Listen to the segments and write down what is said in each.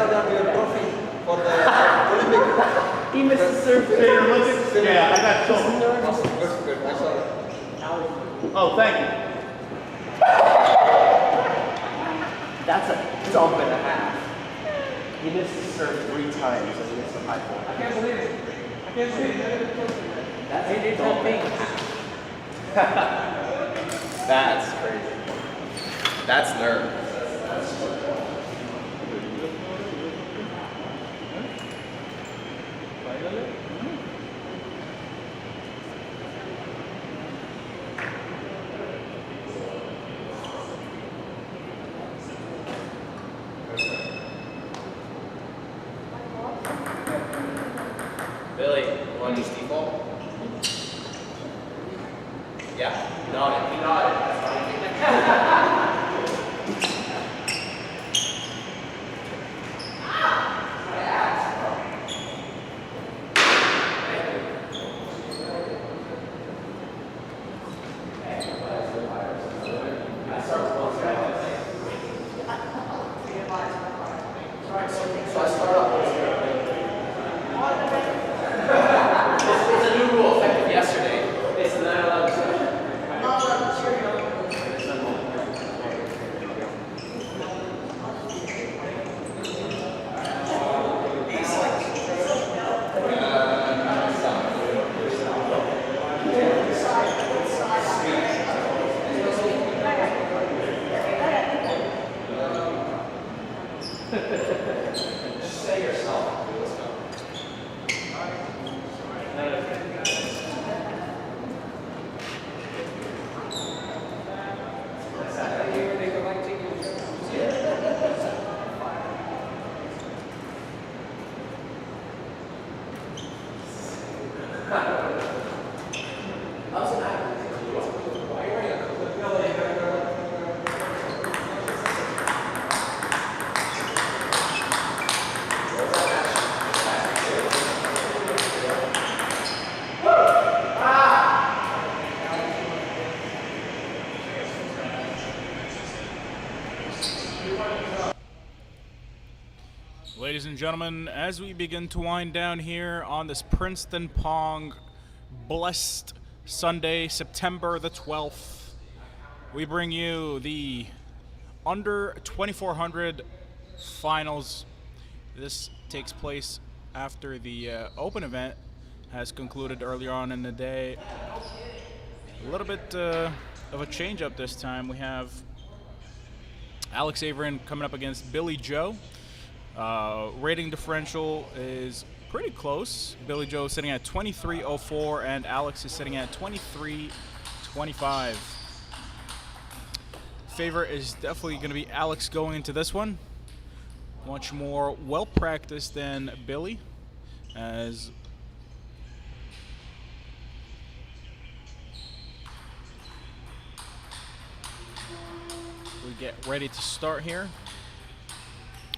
down your trophy for the Olympic. He missed the serve. Yeah, I got some. Awesome. Good. I saw that. Oh, thank you. That's a dump and a half. He missed the serve 3 times and he missed the high ball. I can't believe it. That's a dump and a half. That's crazy. That's nerve. Billy, you want to just default? Yeah? He nodded. That's fine. It's a new rule effective yesterday. It's 9/11. Just say yourself. Let's go. Ladies and gentlemen, as we begin to wind down here on this Princeton Pong blessed Sunday, September the 12th, we bring you the under 2400 finals. This takes place after the open event has concluded earlier on in the day. A little bit of a change up this time. We have Alex Averin coming up against Billy Joe. Rating differential is pretty close. Billy Joe is sitting at 23.04 and Alex is sitting at 23.25. Favorite is definitely going to be Alex going into this one. Much more well practiced than Billy, as we get ready to start here.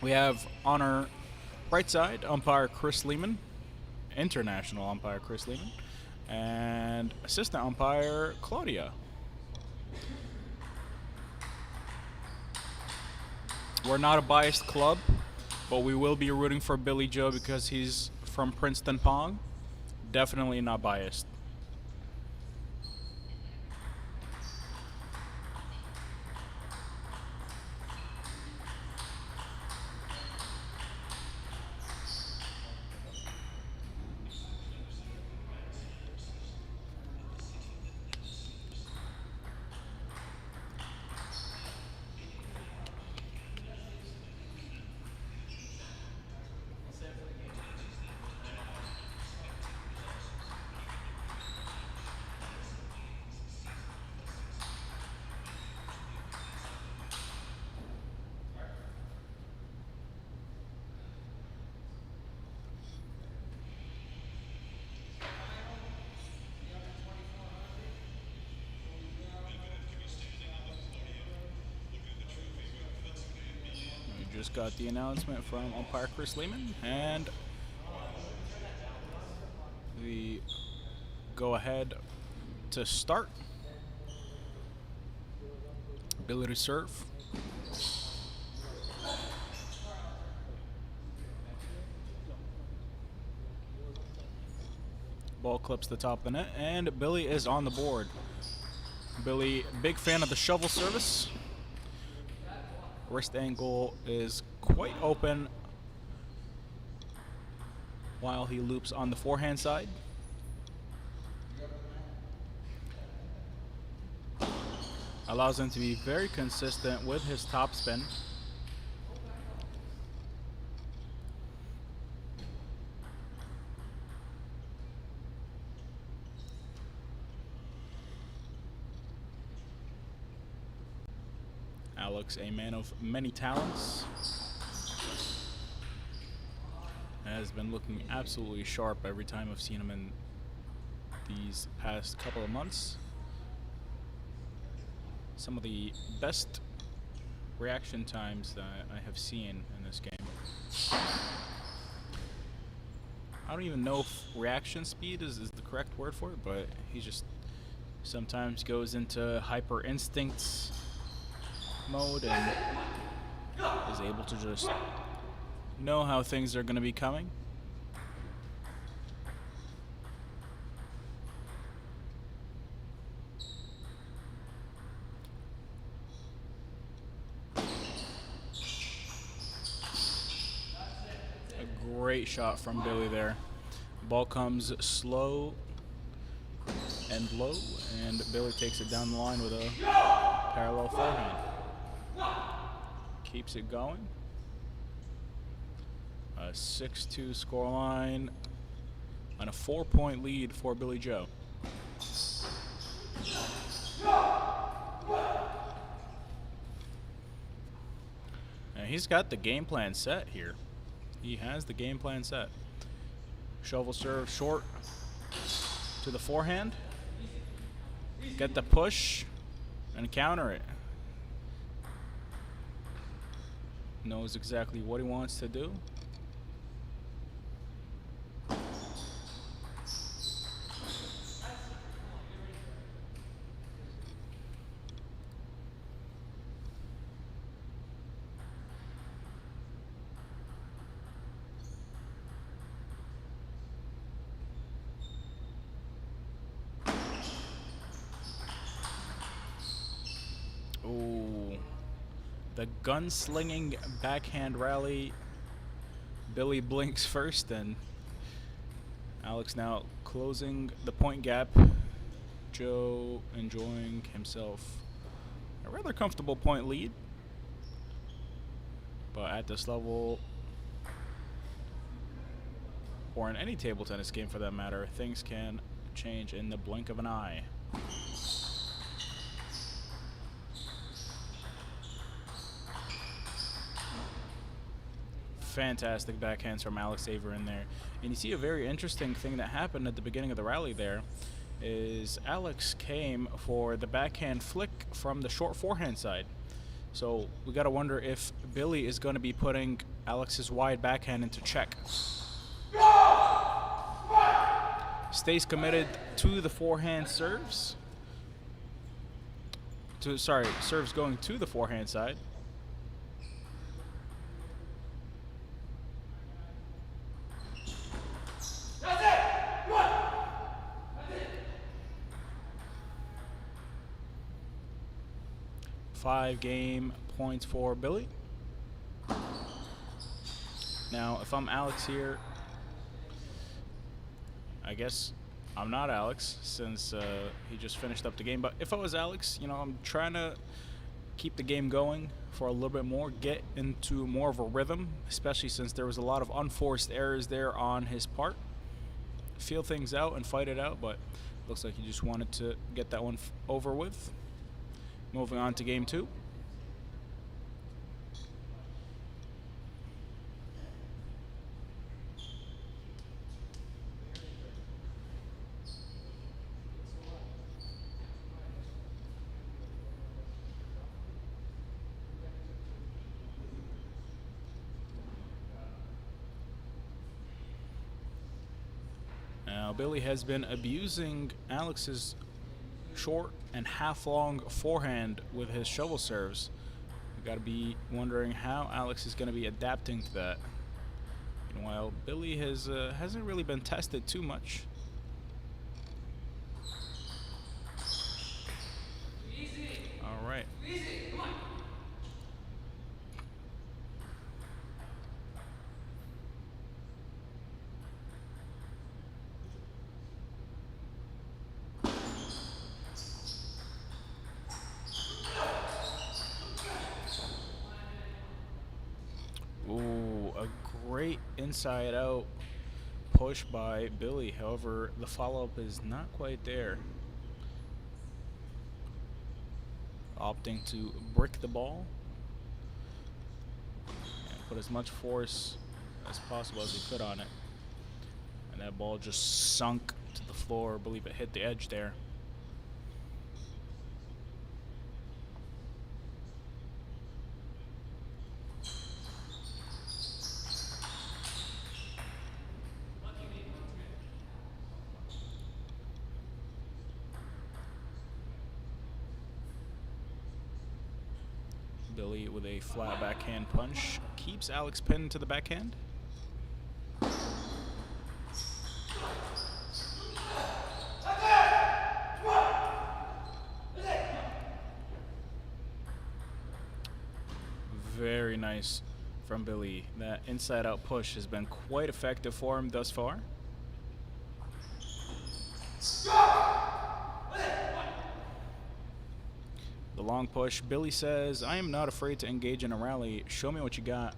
We have on our right side umpire Chris Lehman, international umpire Chris Lehman, and assistant umpire Claudia. We're not a biased club, but we will be rooting for Billy Joe because he's from Princeton Pong. Definitely not biased. Just got the announcement from umpire Chris Lehman, and the go ahead to start. Ability to serve. Ball clips the top of the net, and Billy is on the board. Billy, big fan of the shovel service. Wrist angle is quite open while he loops on the forehand side. Allows him to be very consistent with his topspin. Alex, a man of many talents, has been looking absolutely sharp every time I've seen him in these past couple of months. Some of the best reaction times that I have seen in this game. I don't even know if reaction speed is the correct word for it, but he just sometimes goes into hyper instincts mode and is able to just know how things are going to be coming. A great shot from Billy there. Ball comes slow and low, and Billy takes it down the line with a parallel forehand. Keeps it going. A 6-2 scoreline and a 4-point lead for Billy Joe. And he's got the game plan set here. He has the game plan set. Shovel serve short to the forehand. Get the push and counter it. Knows exactly what he wants to do. Ooh. The gunslinging backhand rally. Billy blinks first, and Alex now closing the point gap. Joe enjoying himself a rather comfortable point lead. But at this level, or in any table tennis game for that matter, things can change in the blink of an eye. Fantastic backhands from Alex Averin there. And you see a very interesting thing that happened at the beginning of the rally there is Alex came for the backhand flick from the short forehand side. So we got to wonder if Billy is going to be putting Alex's wide backhand into check. Stays committed to the forehand serves. Serves going to the forehand side. Five game points for Billy. Now, if I'm Alex here, I guess I'm not Alex since he just finished up the game. But if I was Alex, you know, I'm trying to keep the game going for a little bit more, get into more of a rhythm, especially since there was a lot of unforced errors there on his part. Feel things out and fight it out, but looks like he just wanted to get that one over with. Moving on to game two. Now, Billy has been abusing Alex's short and half-long forehand with his shovel serves. We got to be wondering how Alex is going to be adapting to that. And while Billy has hasn't really been tested too much, right. Ooh, a great inside out push by Billy. However, the follow-up is not quite there. Opting to brick the ball and put as much force as possible as he could on it. And that ball just sunk to the floor. I believe it hit the edge there. Billy with a flat backhand punch keeps Alex pinned to the backhand. Very nice from Billy. That inside out push has been quite effective for him thus far. The long push. Billy says, I am not afraid to engage in a rally. Show me what you got.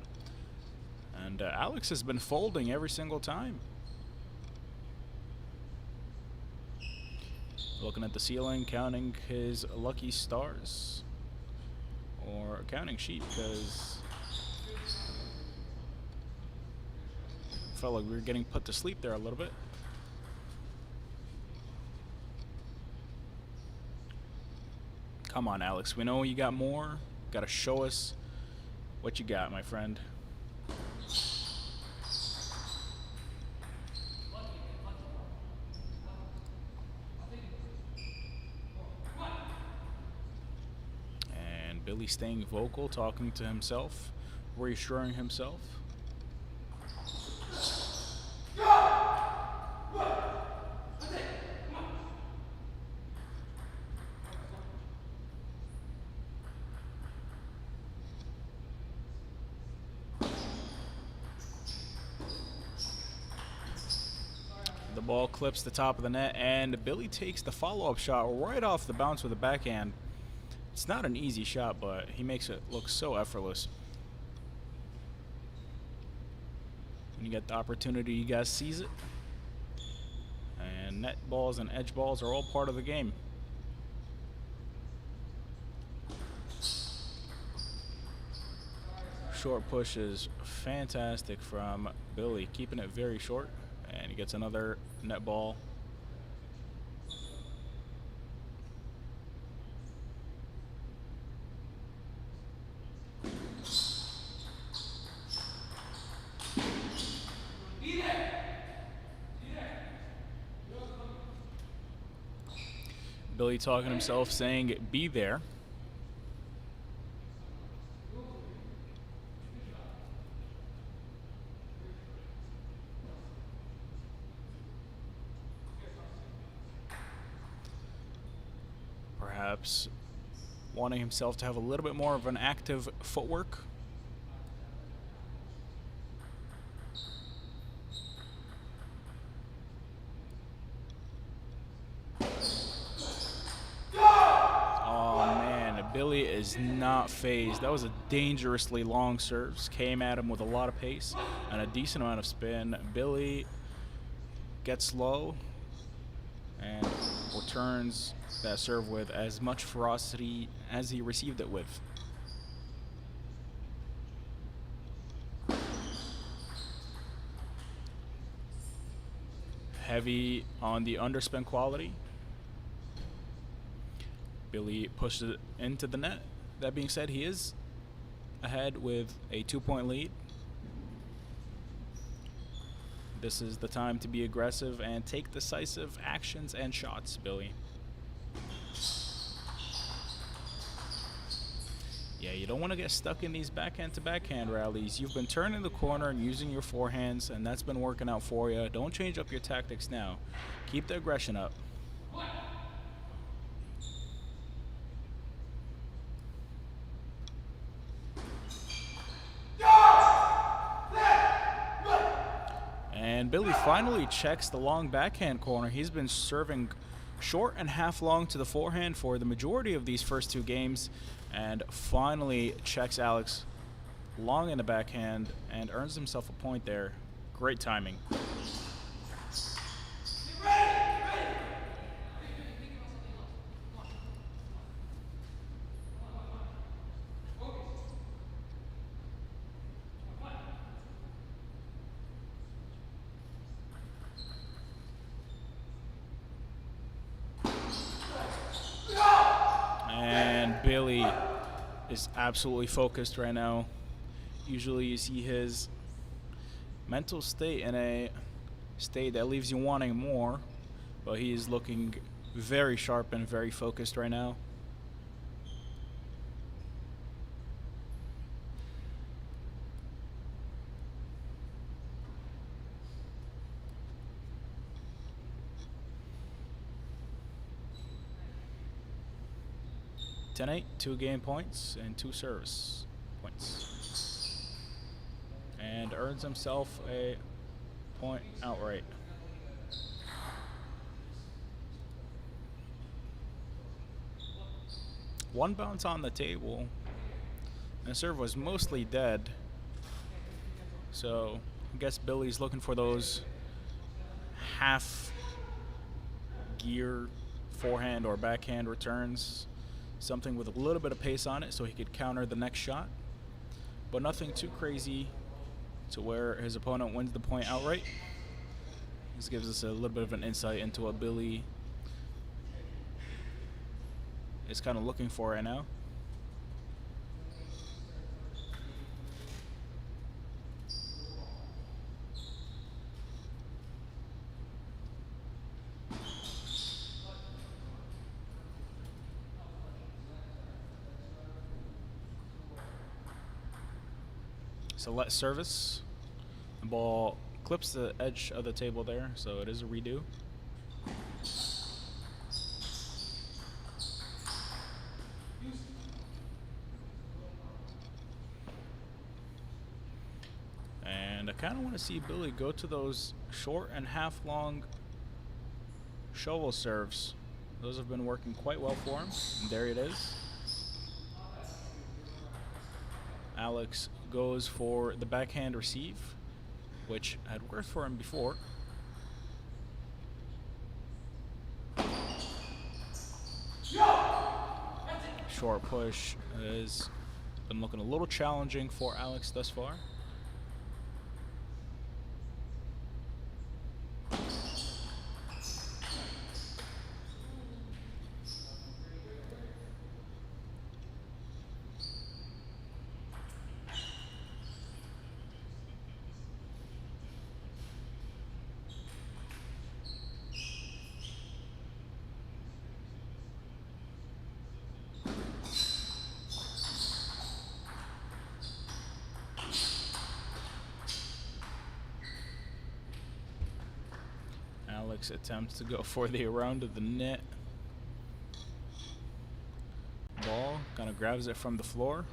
And Alex has been folding every single time. Looking at the ceiling, counting his lucky stars. Or counting sheep, because felt like we were getting put to sleep there a little bit. Come on, Alex. We know you got more. Got to show us what you got, my friend. And Billy staying vocal, talking to himself, reassuring himself. The ball clips the top of the net, and Billy takes the follow-up shot right off the bounce with a backhand. It's not an easy shot, but he makes it look so effortless. When you get the opportunity, you guys seize it. And net balls and edge balls are all part of the game. Short push is fantastic from Billy, keeping it very short. And he gets another net ball. Billy talking to himself, saying, be there. Perhaps wanting himself to have a little bit more of an active footwork. Billy is not phased. That was a dangerously long serve. Came at him with a lot of pace and a decent amount of spin. Billy gets low and returns that serve with as much ferocity as he received it with. Heavy on the underspin quality. Billy pushed it into the net. That being said, he is ahead with a 2-point lead. This is the time to be aggressive and take decisive actions and shots, Billy. Yeah, you don't want to get stuck in these backhand-to-backhand rallies. You've been turning the corner and using your forehands, and that's been working out for you. Don't change up your tactics now. Keep the aggression up. And Billy finally checks the long backhand corner. He's been serving short and half long to the forehand for the majority of these first two games, and finally checks Alex long in the backhand and earns himself a point there. Great timing. And Billy is absolutely focused right now. Usually you see his mental state in a state that leaves you wanting more, but he is looking very sharp and very focused right now. (10-8), 2 game points and 2 service points. And earns himself a point outright. One bounce on the table. And the serve was mostly dead. So I guess Billy's looking for those half gear forehand or backhand returns. Something with a little bit of pace on it so he could counter the next shot. But nothing too crazy to where his opponent wins the point outright. This gives us a little bit of an insight into what Billy is kind of looking for right now. So let service. The ball clips the edge of the table there, so it is a redo. And I kind of want to see Billy go to those short and half long shovel serves. Those have been working quite well for him. And there it is. Alex goes for the backhand receive, which had worked for him before. Short push has been looking a little challenging for Alex thus far. Alex attempts to go for the around of the net. Ball kind of grabs it from the floor.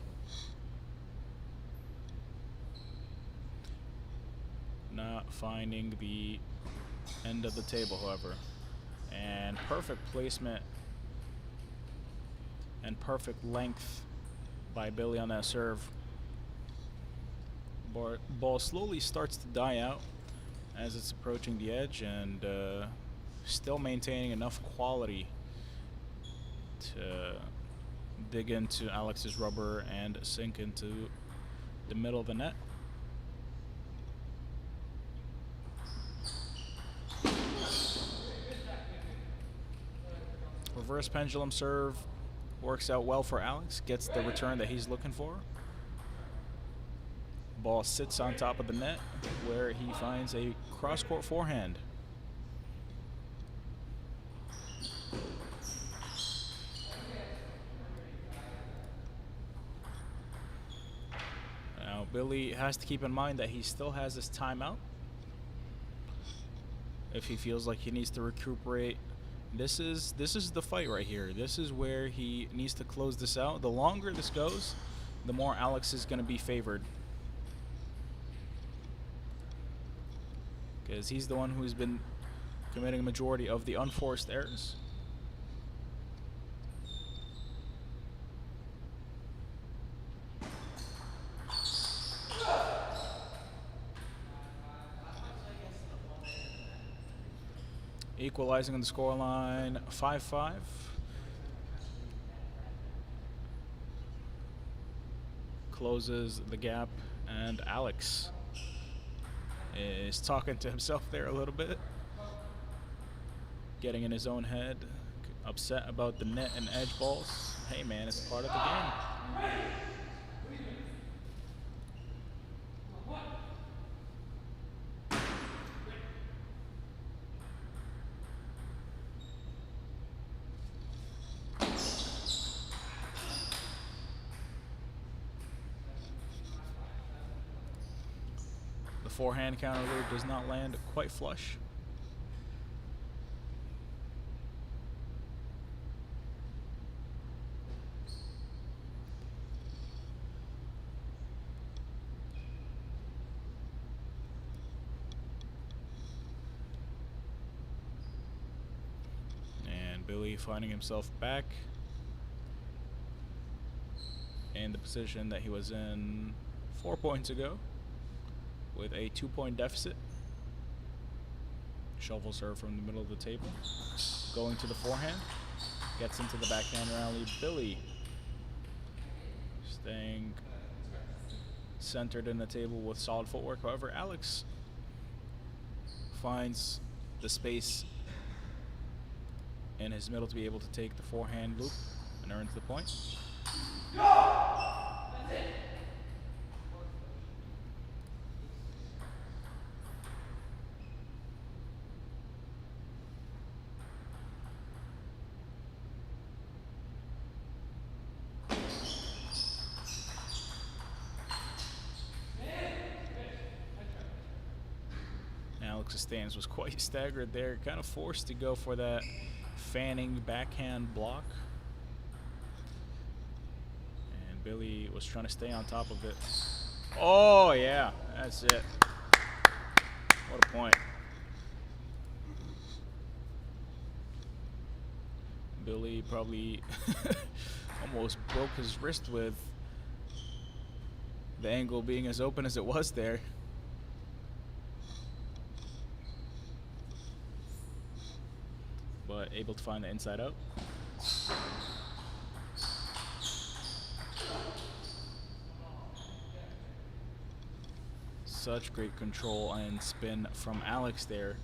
Not finding the end of the table, however. And perfect placement and perfect length by Billy on that serve. Ball slowly starts to die out as it's approaching the edge, and still maintaining enough quality to dig into Alex's rubber and sink into the middle of the net. Reverse pendulum serve works out well for Alex, gets the return that he's looking for. Ball sits on top of the net where he finds a cross-court forehand. Now Billy has to keep in mind that he still has this timeout. If he feels like he needs to recuperate, this is the fight right here. This is where he needs to close this out. The longer this goes, the more Alex is going to be favored. because he's the one who's been committing a majority of the unforced errors. Equalizing on the scoreline, 5-5. Closes the gap, and Alex is talking to himself there a little bit, getting in his own head, upset about the net and edge balls. Hey man, it's part of the game. The forehand counter does not land quite flush. And Billy finding himself back in the position that he was in 4 points ago, with a 2-point deficit. Shovel serve from the middle of the table. Going to the forehand. Gets into the backhand rally. Billy staying centered in the table with solid footwork. However, Alex finds the space in his middle to be able to take the forehand loop and earns the point. Alex's stance was quite staggered there, kind of forced to go for that fanning backhand block. And Billy was trying to stay on top of it. Oh yeah, that's it. What a point. Billy probably almost broke his wrist with the angle being as open as it was there. But able to find the inside out. Such great control and spin from Alex there,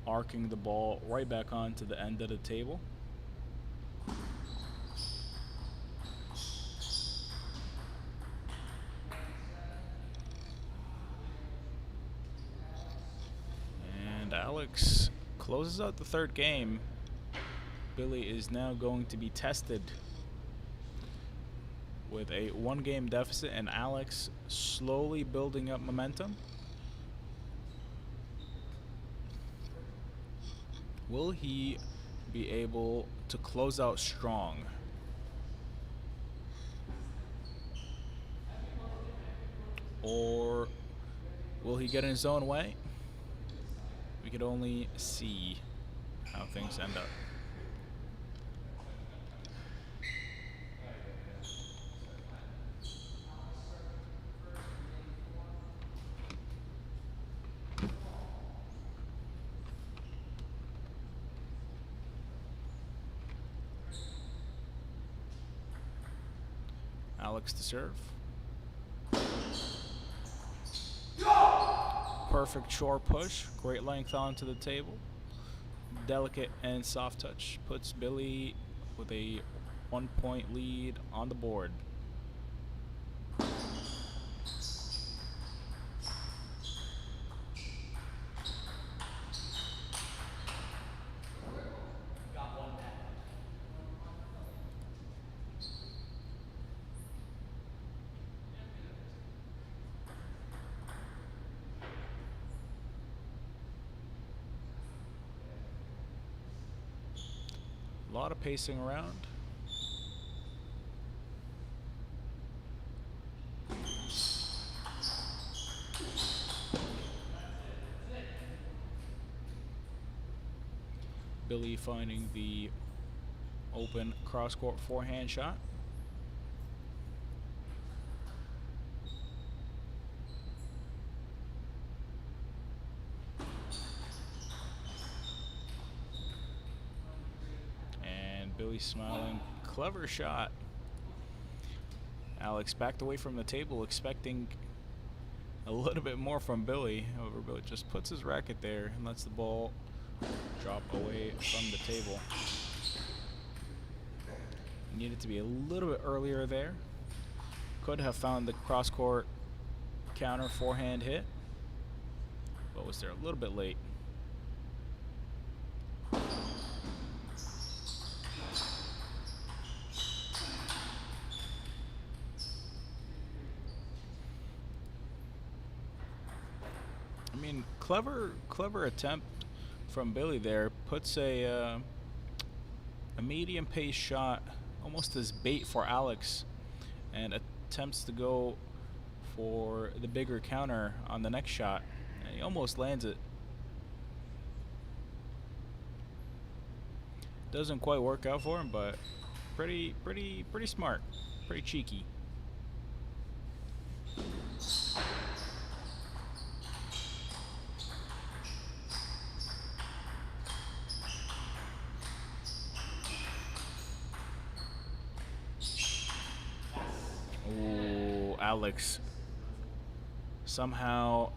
arcing the ball right back onto the end of the table. And Alex closes out the third game. Billy is now going to be tested with a 1-game deficit, and Alex slowly building up momentum. Will he be able to close out strong? Or will he get in his own way? We could only see how things end up. Alex to serve. Perfect short push, great length onto the table. Delicate and soft touch puts Billy with a 1-point lead on the board. A lot of pacing around. Billy finding the open cross-court forehand shot. And Billy smiling. Clever shot. Alex backed away from the table, expecting a little bit more from Billy. However, Billy just puts his racket there and lets the ball drop away from the table. Needed to be a little bit earlier there. Could have found the cross-court counter forehand hit, but was there a little bit late. I mean, clever attempt from Billy there. Puts a medium pace shot almost as bait for Alex, and attempts to go for the bigger counter on the next shot, and he almost lands it. Doesn't quite work out for him, but pretty smart, pretty cheeky. Ooh, Alex somehow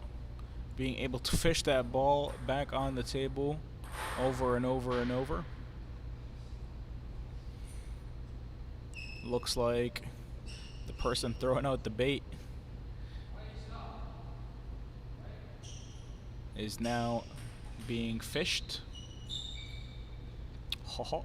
being able to fish that ball back on the table over and over and over. Looks like the person throwing out the bait is now being fished. Ho ho.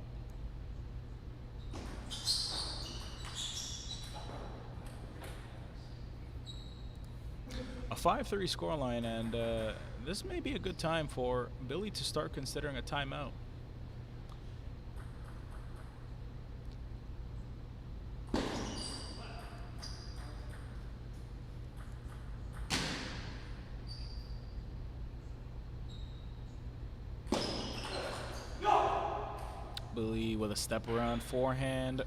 A 5-3 scoreline, and this may be a good time for Billy to start considering a timeout. Billy with a step around forehand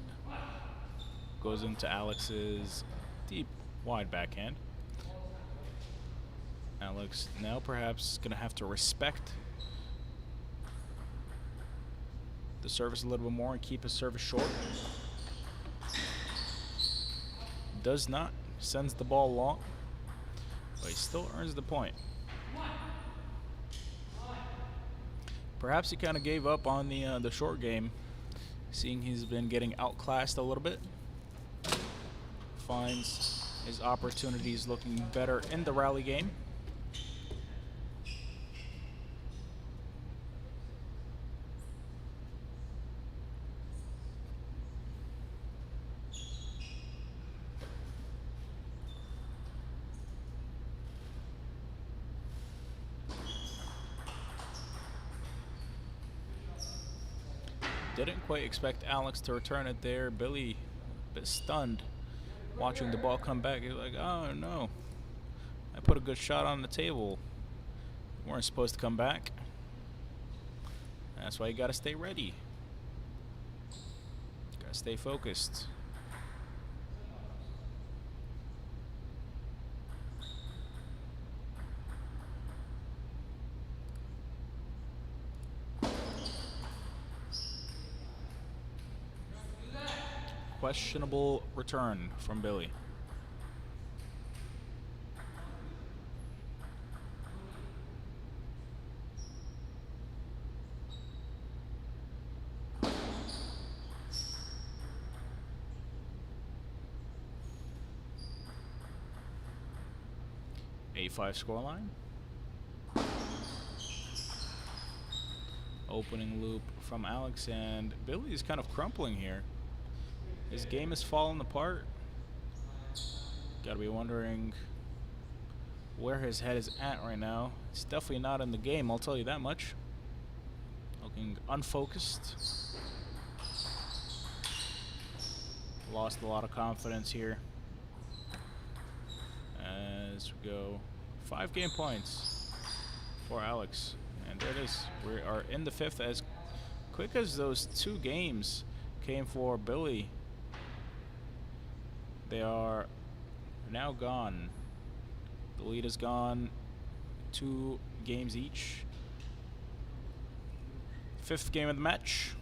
goes into Alex's deep wide backhand. Alex now perhaps going to have to respect the service a little bit more and keep his service short. Does not, sends the ball long, but he still earns the point. Perhaps he kind of gave up on the short game, seeing he's been getting outclassed a little bit. Finds his opportunities looking better in the rally game. Didn't quite expect Alex to return it there. Billy a bit stunned watching the ball come back. He's like, oh no, I put a good shot on the table. Weren't supposed to come back. That's why you gotta stay ready. Gotta stay focused. Questionable return from Billy. A 5 scoreline. Opening loop from Alex, and Billy is kind of crumpling here. His game is falling apart. Gotta be wondering where his head is at right now. It's definitely not in the game, I'll tell you that much. Looking unfocused. Lost a lot of confidence here. As we go, 5 game points for Alex. And there it is. We are in the 5th as quick as those two games came for Billy, they are now gone. The lead is gone, 2 games each. 5th game of the match.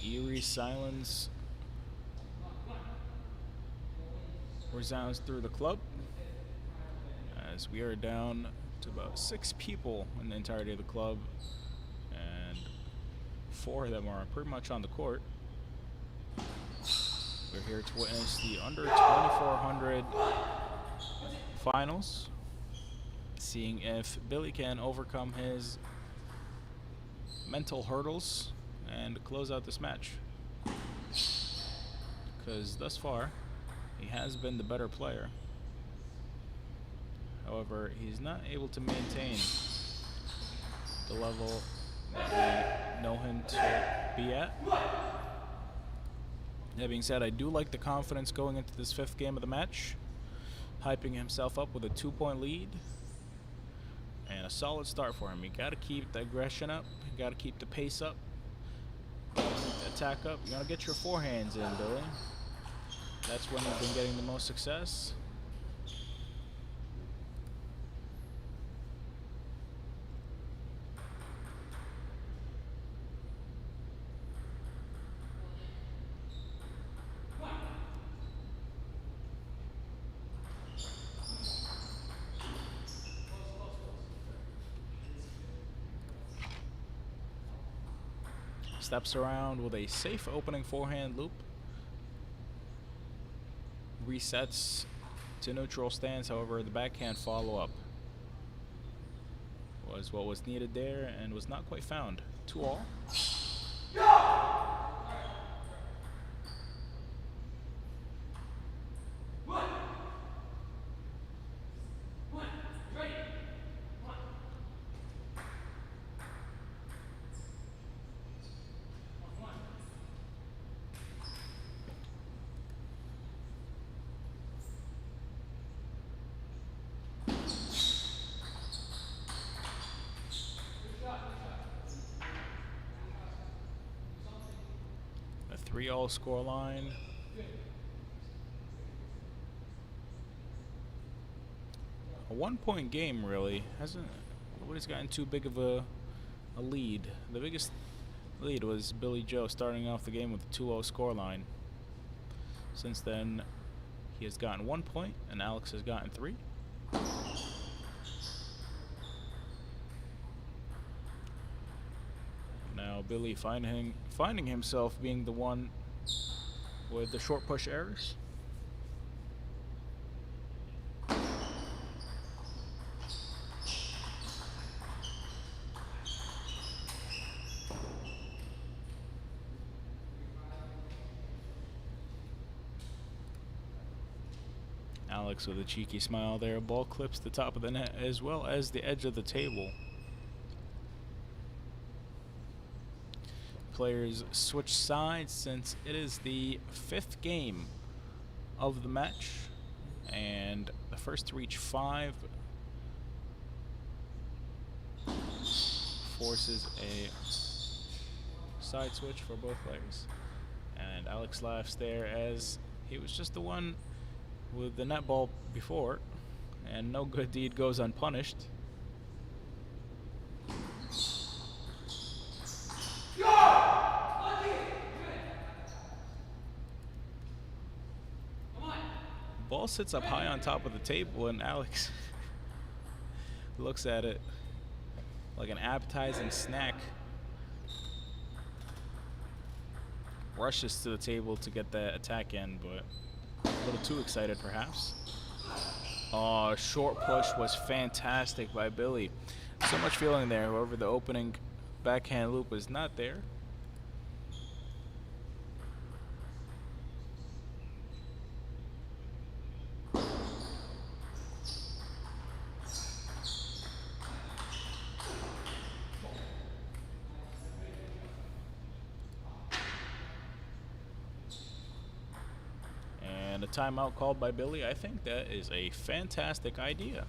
Eerie silence resounds through the club as we are down to about 6 people in the entirety of the club, and 4 of them are pretty much on the court. We're here to witness the under 2400 finals, seeing if Billy can overcome his mental hurdles and close out this match, because thus far he has been the better player. However, he's not able to maintain the level that we know him to be at. That being said, I do like the confidence going into this 5th game of the match, hyping himself up with a 2-point lead and a solid start for him. You got to keep the aggression up, you got to keep the pace up, attack up. You gotta get your forehands in, Billy. That's when you've been getting the most success. Steps around with a safe opening forehand loop. Resets to neutral stance, however, the backhand follow-up was what was needed there and was not quite found. 2-all. A 3-all scoreline. A 1-point game, really. Nobody's gotten too big of a lead. The biggest lead was Billy Joe starting off the game with a 2-0 scoreline. Since then, he has gotten 1 point, and Alex has gotten 3. Now Billy finding himself being the one with the short push errors. Alex with a cheeky smile there. Ball clips the top of the net as well as the edge of the table. Players switch sides since it is the 5th game of the match, and the first to reach 5 forces a side switch for both players. And Alex laughs there as he was just the one with the net ball before, and no good deed goes unpunished. Ball sits up high on top of the table, and Alex looks at it like an appetizing snack. Rushes to the table to get that attack in, but a little too excited perhaps. Oh, short push was fantastic by Billy. So much feeling there. However, the opening backhand loop was not there. And a timeout called by Billy. I think that is a fantastic idea.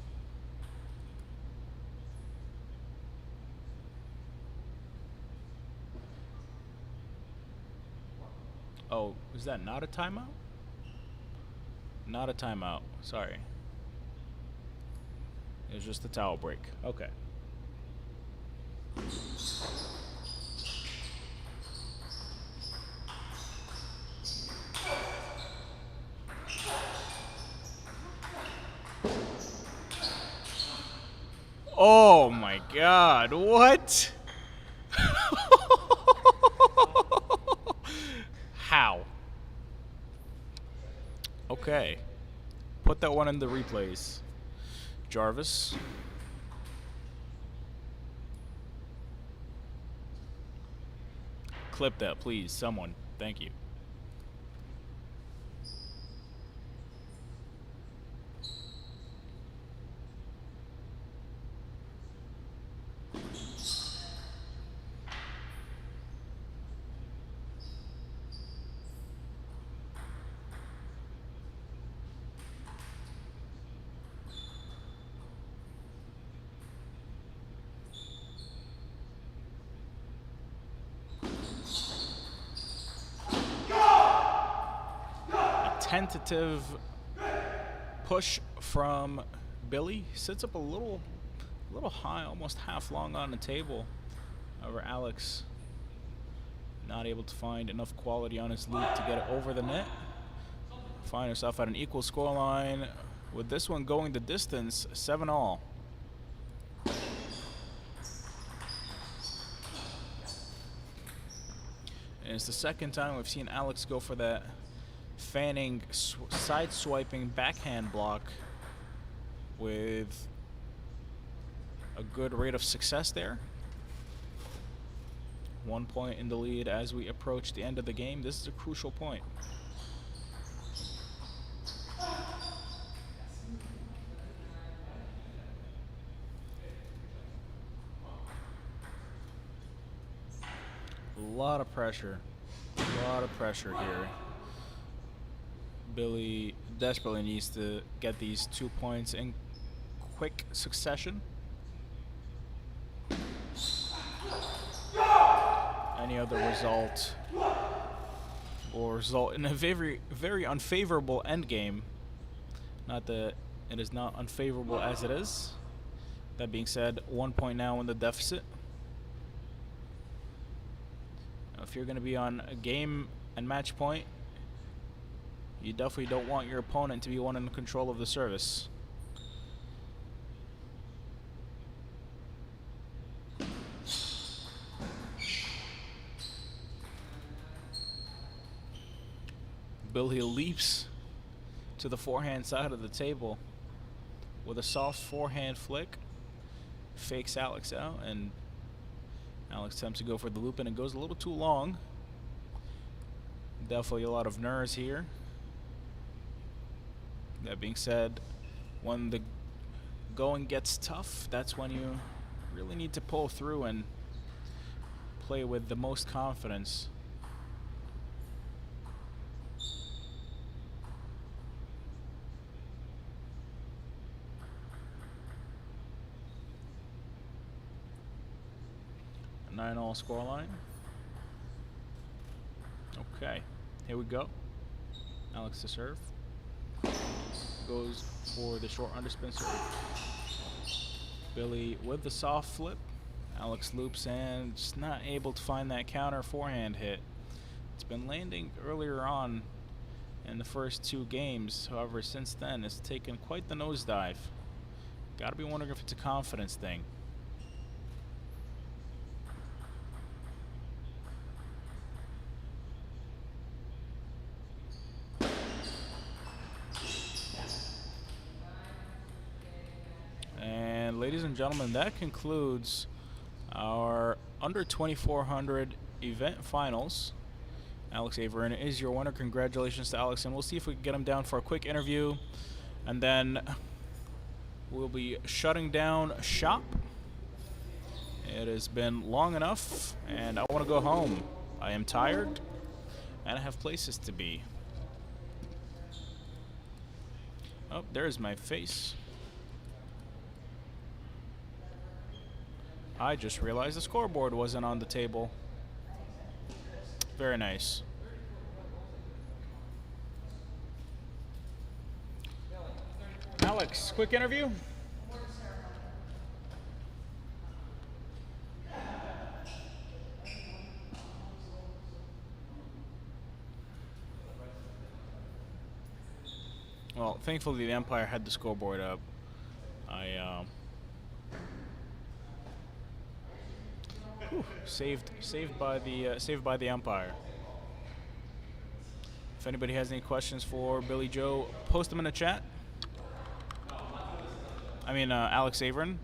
Oh, is that not a timeout? Not a timeout. Sorry. It was just a towel break. Okay. Oh my God, what? How? Okay. Put that one in the replays. Jarvis. Clip that, please. Someone. Thank you. Tentative push from Billy. Sits up a little high, almost half long on the table. However, Alex not able to find enough quality on his loop to get it over the net. Find herself at an equal scoreline with this one going the distance, 7-all. And it's the second time we've seen Alex go for that fanning, side-swiping backhand block with a good rate of success there. 1 point in the lead as we approach the end of the game. This is a crucial point. A lot of pressure here. Billy desperately needs to get these 2 points in quick succession. Any other result will result in a very, very unfavorable endgame. Not that it is not unfavorable as it is. That being said, 1 point now in the deficit. Now, if you're going to be on a game and match point, you definitely don't want your opponent to be one in control of the service. Billy leaps to the forehand side of the table with a soft forehand flick. Fakes Alex out, and Alex attempts to go for the loop, and it goes a little too long. Definitely a lot of nerves here. That being said, when the going gets tough, that's when you really need to pull through and play with the most confidence. A 9-all scoreline. Okay, here we go. Alex to serve. Goes for the short underspin serve. Billy with the soft flip. Alex loops and just not able to find that counter forehand hit. It's been landing earlier on in the first 2 games. However, since then, it's taken quite the nosedive. Gotta be wondering if it's a confidence thing. ladies and gentlemen, that concludes our under 2400 event finals. Alex Averin is your winner. Congratulations to Alex, and we'll see if we can get him down for a quick interview, and then we'll be shutting down shop. It has been long enough, and I want to go home. I am tired, and I have places to be. Oh, there's my face. I just realized the scoreboard wasn't on the table. Very nice. Alex, quick interview. Well, thankfully the Empire had the scoreboard up. Saved by the Empire. If anybody has any questions for Billy Joe, post them in the chat. I mean, Alex Averin.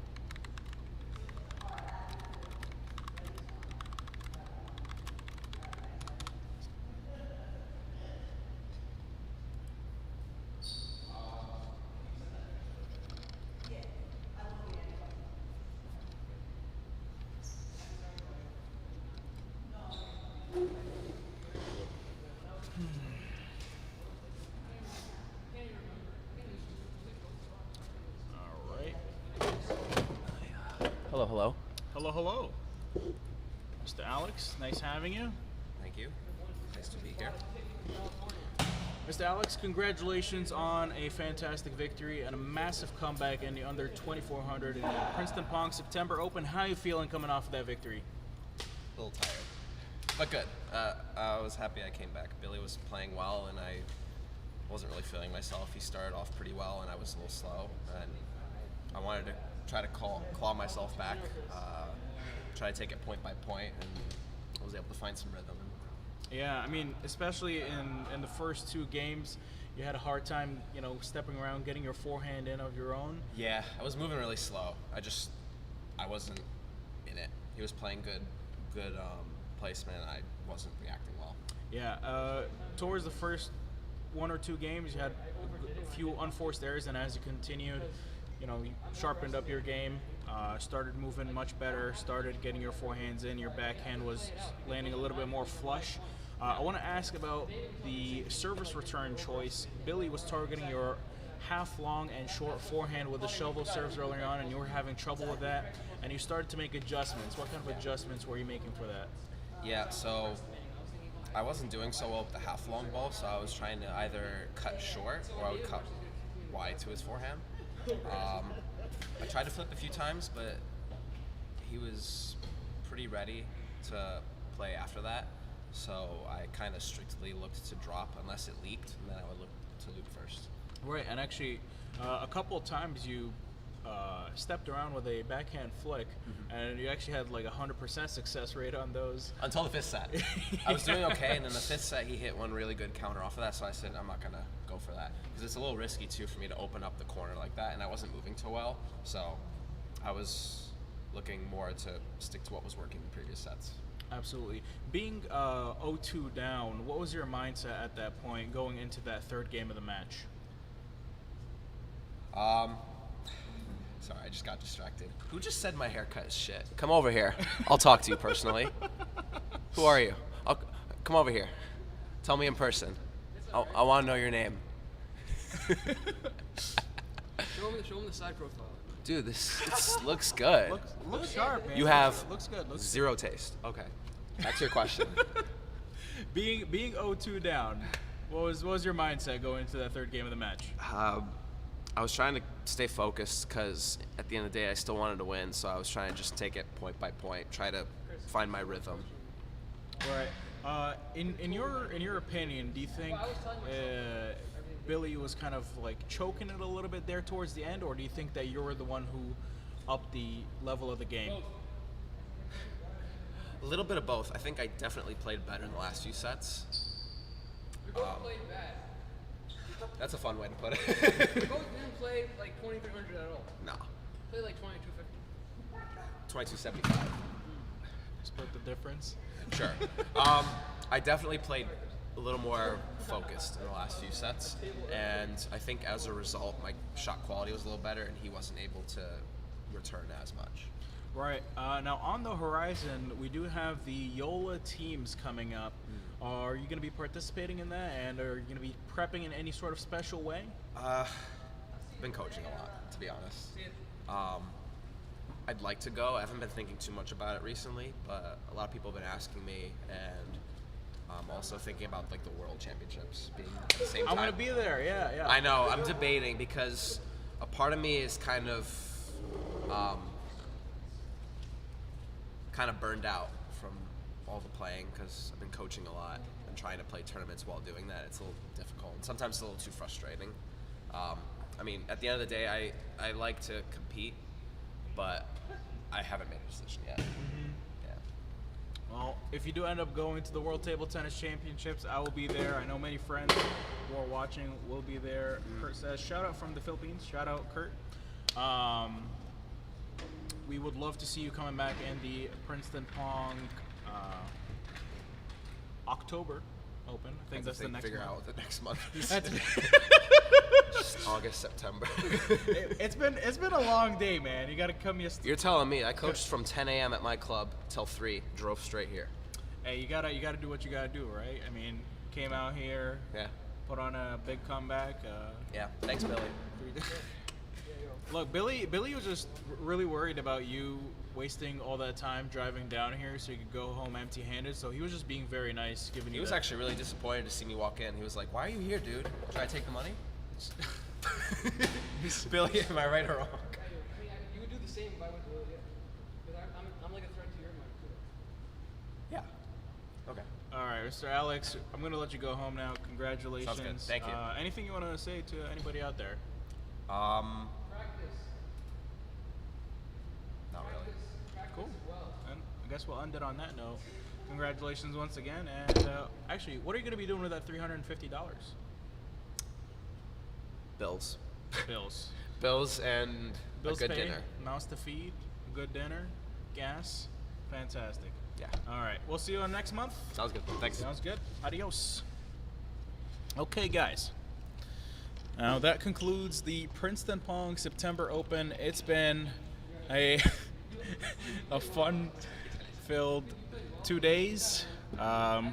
Hello, hello. Hello, hello. Mr. Alex, nice having you. Thank you. Nice to be here. Mr. Alex, congratulations on a fantastic victory and a massive comeback in the under 2400 in the Princeton Pong September Open. How are you feeling coming off of that victory? A little tired, but good. I was happy I came back. Billy was playing well, and I wasn't really feeling myself. He started off pretty well, and I was a little slow, and I wanted to try to claw myself back, try to take it point by point, and I was able to find some rhythm. Yeah, I mean, especially in the first two games, you had a hard time, stepping around, getting your forehand in of your own. Yeah, I was moving really slow. I wasn't in it. He was playing good placement, and I wasn't reacting well. Yeah, towards the first one or two games, you had a few unforced errors, and as you continued, you sharpened up your game, started moving much better, started getting your forehands in, your backhand was landing a little bit more flush. I want to ask about the service return choice. Billy was targeting your half long and short forehand with the shovel serves earlier on, and you were having trouble with that, and you started to make adjustments. What kind of adjustments were you making for that? Yeah, so I wasn't doing so well with the half long ball, so I was trying to either cut short or I would cut wide to his forehand. I tried to flip a few times, but he was pretty ready to play after that, so I kind of strictly looked to drop unless it leaked, and then I would look to loop first. Right, and actually, a couple of times you stepped around with a backhand flick, and you actually had like 100% success rate on those. Until the fifth set. I was doing okay, and then the fifth set he hit one really good counter off of that, so I said I'm not going to go for that. Because it's a little risky too for me to open up the corner like that, and I wasn't moving too well, so I was looking more to stick to what was working in the previous sets. Absolutely. Being 0-2 down, what was your mindset at that point going into that third game of the match? Sorry, I just got distracted. Who just said my haircut is shit? Come over here. I'll talk to you personally. Who are you? Come over here. Tell me in person. I want to know your name. Show him the side profile. Dude, this looks good. Looks sharp, man. You have looks good. zero taste. Okay. That's your question. Being 0-2 down, what was your mindset going into that third game of the match? I was trying to stay focused because at the end of the day I still wanted to win, so I was trying to just take it point by point, try to find my rhythm. Right. In your opinion, do you think Billy was kind of like choking it a little bit there towards the end, or do you think that you were the one who upped the level of the game? A little bit of both. I think I definitely played better in the last few sets. We both played bad. That's a fun way to put it. We both didn't play like 2300 at all. No. Play like 2250. 2275. Split the difference. Sure. I definitely played a little more focused in the last few sets, and I think as a result, my shot quality was a little better, and he wasn't able to return as much. Right. Now, on the horizon, we do have the YOLA teams coming up. Are you going to be participating in that, and are you going to be prepping in any sort of special way? I've been coaching a lot, to be honest. I'd like to go. I haven't been thinking too much about it recently, but a lot of people have been asking me, and I'm also thinking about like the World Championships being at the same time. I'm going to be there, yeah. I know. I'm debating because a part of me is kind of burned out from all the playing because I've been coaching a lot and trying to play tournaments while doing that. It's a little difficult and sometimes it's a little too frustrating. I mean, at the end of the day, I like to compete, but I haven't made a decision yet. Yeah. Well, if you do end up going to the World Table Tennis Championships, I will be there. I know many friends who are watching will be there. Kurt says, shout out from the Philippines. Shout out, Kurt. We would love to see you coming back in the Princeton Pong October Open. I think that's the next figure month. out what the next month is. That's- Just August, September. it's been a long day, man. You got to come You're telling me. I coached from 10 a.m. at my club till 3. Drove straight here. Hey, you gotta do what you gotta do, right? I mean, came out here, Yeah. put on a big comeback. Yeah. Thanks, Billy. Look, Billy was just really worried about you wasting all that time driving down here so you could go home empty-handed. So he was just being very nice, giving He you. was that. actually really disappointed to see me walk in. He was like, "Why are you here, dude? Should I take the money?" Billy, am I right or wrong? I mean, you would do the same if I went to Lily, because I'm like a threat to your mind too. Yeah. Okay. All right, Mr. Alex, I'm gonna let you go home now. Congratulations. Sounds good. Thank you. Anything you want to say to anybody out there? Practice. Not really. Cool. And I guess we'll end it on that note. Congratulations once again. And actually, what are you going to be doing with that $350? Bills. Bills. Bills and Bills a good paid, dinner. mouse to feed, good dinner, gas. Fantastic. Yeah. All right. We'll see you on next month. Sounds good. Thanks. Sounds good. Adios. Okay, guys. Now that concludes the Princeton Pong September Open. It's been a fun-filled 2 days. You cannot.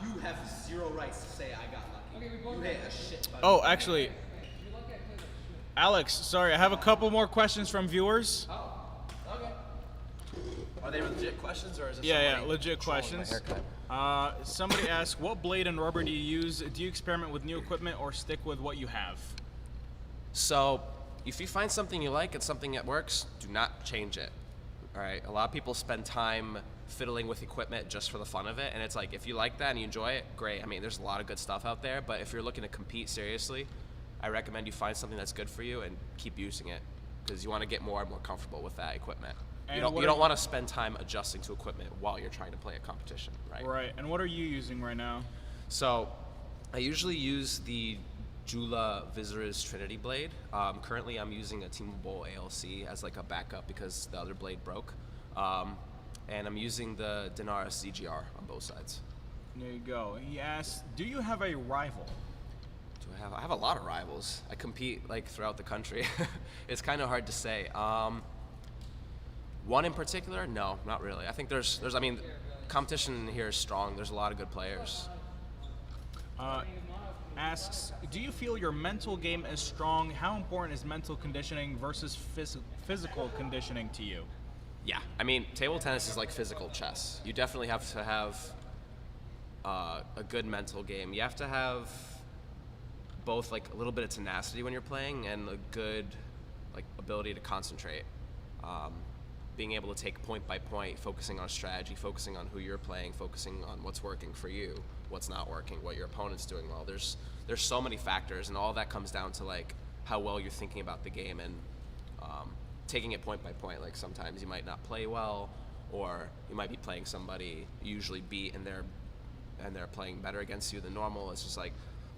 You have zero rights to say I got lucky. You hit a shit button. Oh, actually, Alex, sorry, I have a couple more questions from viewers. Are they legit questions or is it Yeah, somebody legit trolling my questions. haircut? Somebody asked, what blade and rubber do you use? Do you experiment with new equipment or stick with what you have? So, if you find something you like and something that works, do not change it. All right. A lot of people spend time fiddling with equipment just for the fun of it, and it's like if you like that and you enjoy it, great. I mean, there's a lot of good stuff out there, but if you're looking to compete seriously, I recommend you find something that's good for you and keep using it because you want to get more and more comfortable with that equipment. And You don't, what you are don't want to spend time adjusting to equipment while you're trying to play a competition, right? Right. And what are you using right now? So, I usually use the Jula Visitor's Trinity blade. Currently, I'm using a T-Mobile ALC as like a backup because the other blade broke. And I'm using the Dinaris ZGR on both sides. There you go. He asked, do you have a rival? I have a lot of rivals. I compete like throughout the country. It's kind of hard to say. One in particular? No, not really. I think there's I mean, competition here is strong. There's a lot of good players. Asks, do you feel your mental game is strong? How important is mental conditioning versus physical conditioning to you? Yeah, I mean, table tennis is like physical chess. You definitely have to have a good mental game. You have to have both like a little bit of tenacity when you're playing and a good like ability to concentrate. Being able to take point by point, focusing on strategy, focusing on who you're playing, focusing on what's working for you, what's not working, what your opponent's doing well. There's so many factors, and all that comes down to like how well you're thinking about the game and taking it point by point. Like sometimes you might not play well, or you might be playing somebody you usually beat, and they're playing better against you than normal. It's just like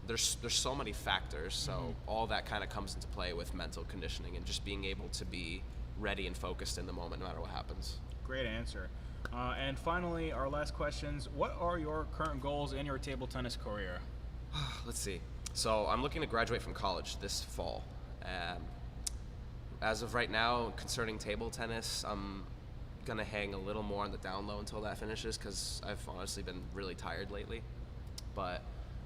there's so many factors. So all that kind of comes into play with mental conditioning and just being able to be ready and focused in the moment, no matter what happens. Great answer. And finally, our last questions. What are your current goals in your table tennis career? Let's see. So I'm looking to graduate from college this fall. As of right now, concerning table tennis, I'm gonna hang a little more on the down low until that finishes because I've honestly been really tired lately. But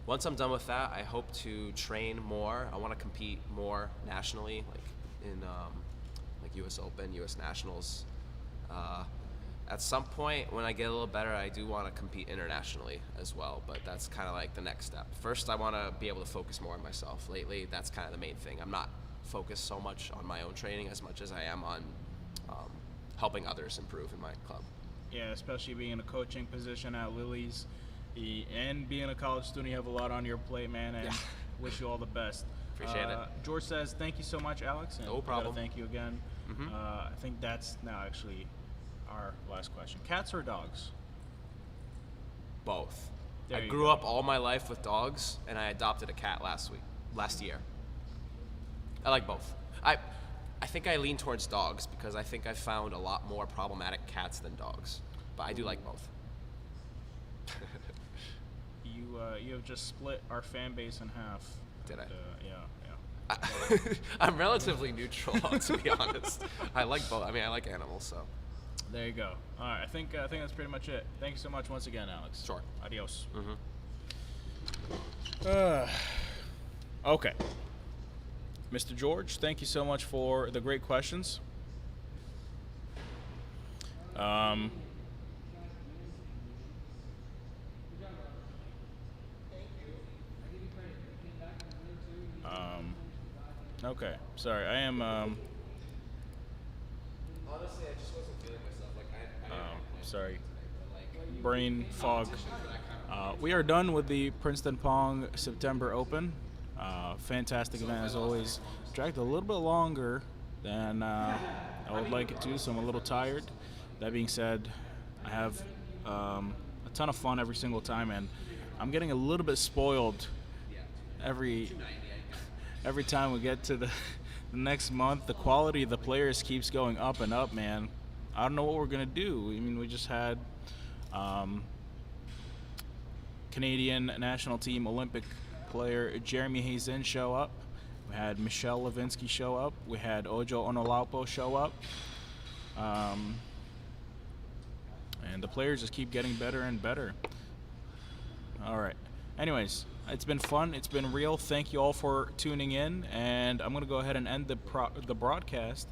once I'm done with that, I hope to train more. I want to compete more nationally, like in like U.S. Open, U.S. Nationals. At some point, when I get a little better, I do want to compete internationally as well, but that's kind of like the next step. First, I want to be able to focus more on myself. Lately, that's kind of the main thing. I'm not focused so much on my own training as much as I am on helping others improve in my club. Yeah, especially being in a coaching position at Lily's and being a college student, you have a lot on your plate, man, and wish you all the best. Appreciate it. George says, thank you so much, Alex. And No problem. Thank you again. I think that's now actually our last question. Cats or dogs? Both. There I you grew go. up all my life with dogs, and I adopted a cat last year. I like both. I think I lean towards dogs because I think I've found a lot more problematic cats than dogs, but I do like both. You have just split our fan base in half. Did I? Yeah. I'm relatively neutral, to be honest. I like both. I mean, I like animals, so. There you go. All right, I think that's pretty much it. Thank you so much once again, Alex. Sure. Adios. Okay. Mr. George, thank you so much for the great questions. Okay, sorry, I am. Honestly, I just wasn't feeling myself. Sorry. Brain fog. We are done with the Princeton Pong September Open. Fantastic event as always. Dragged a little bit longer than I would like it to, so I'm a little tired. That being said, I have a ton of fun every single time, and I'm getting a little bit spoiled every time we get to the next month. The quality of the players keeps going up and up, man. I don't know what we're gonna do. I mean, we just had Canadian national team Olympic player Jeremy Hazin show up. We had Michelle Levinsky show up. We had Ojo Onolaupo show up. And the players just keep getting better and better. All right. Anyways, it's been fun. It's been real. Thank you all for tuning in. And I'm going to go ahead and end the broadcast